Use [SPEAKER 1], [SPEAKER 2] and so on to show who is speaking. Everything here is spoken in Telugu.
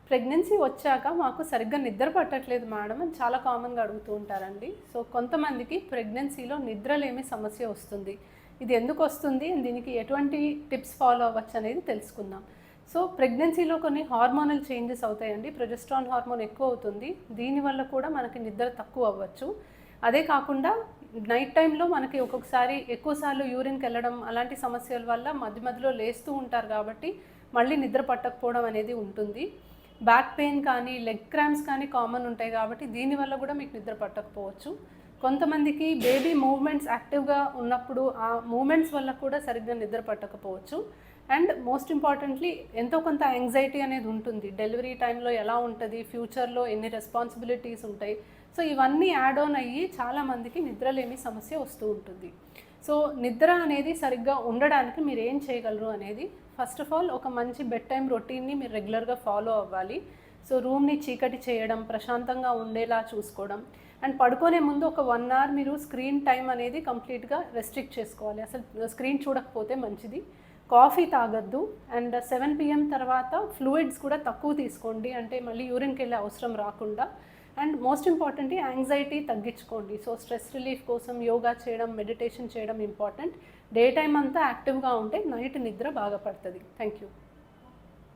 [SPEAKER 1] ప్రెగ్నెన్సీ వచ్చాక మాకు సరిగ్గా నిద్ర పట్టట్లేదు మేడం అని చాలా కామన్గా అడుగుతూ ఉంటారండి. సో కొంతమందికి ప్రెగ్నెన్సీలో నిద్రలేమి సమస్య వస్తుంది. ఇది ఎందుకు వస్తుంది, దీనికి ఎటువంటి టిప్స్ ఫాలో అవ్వచ్చు అనేది తెలుసుకుందాం. సో ప్రెగ్నెన్సీలో కొన్ని హార్మోనల్ చేంజెస్ అవుతాయండి. ప్రొజెస్ట్రాన్ హార్మోన్ ఎక్కువ అవుతుంది. దీనివల్ల కూడా మనకి నిద్ర తక్కువ అవ్వచ్చు. అదే కాకుండా నైట్ టైంలో మనకి ఒక్కొక్కసారి ఎక్కువసార్లు యూరిన్కి వెళ్ళడం అలాంటి సమస్యల వల్ల మధ్య మధ్యలో లేస్తూ ఉంటారు కాబట్టి మళ్ళీ నిద్ర పట్టకపోవడం అనేది ఉంటుంది. బ్యాక్ పెయిన్ కానీ లెగ్ క్రాంప్స్ కానీ కామన్ ఉంటాయి కాబట్టి దీనివల్ల కూడా మీకు నిద్ర పట్టకపోవచ్చు. కొంతమందికి బేబీ మూవ్మెంట్స్ యాక్టివ్గా ఉన్నప్పుడు ఆ మూమెంట్స్ వల్ల కూడా సరిగ్గా నిద్ర పట్టకపోవచ్చు. అండ్ మోస్ట్ ఇంపార్టెంట్లీ ఎంతో కొంత యాంగ్జైటీ అనేది ఉంటుంది. డెలివరీ టైంలో ఎలా ఉంటుంది, ఫ్యూచర్లో ఎన్ని రెస్పాన్సిబిలిటీస్ ఉంటాయి, సో ఇవన్నీ యాడ్ ఆన్ అయ్యి చాలామందికి నిద్రలేమి సమస్య వస్తూ ఉంటుంది. సో నిద్ర అనేది సరిగ్గా ఉండడానికి మీరు ఏం చేయగలరు అనేది, ఫస్ట్ ఆఫ్ ఆల్ ఒక మంచి బెడ్ టైం రొటీన్ని మీరు రెగ్యులర్గా ఫాలో అవ్వాలి. సో రూమ్ని చీకటి చేయడం, ప్రశాంతంగా ఉండేలా చూసుకోవడం, అండ్ పడుకునే ముందు ఒక 1 అవర్ మీరు స్క్రీన్ టైం అనేది కంప్లీట్గా రెస్ట్రిక్ట్ చేసుకోవాలి. అసలు స్క్రీన్ చూడకపోతే మంచిది. కాఫీ తాగొద్దు. అండ్ 7 PM తర్వాత ఫ్లూయిడ్స్ కూడా తక్కువ తీసుకోండి, అంటే మళ్ళీ యూరిన్కి వెళ్ళే అవసరం రాకుండా. అండ్ మోస్ట్ ఇంపార్టెంట్లీ యాంగ్జైటీ తగ్గించుకోండి. సో స్ట్రెస్ రిలీఫ్ కోసం యోగా చేయడం, మెడిటేషన్ చేయడం ఇంపార్టెంట్. డే టైం అంతా యాక్టివ్గా ఉంటే నైట్ నిద్ర బాగా పడుతుంది. Thank you.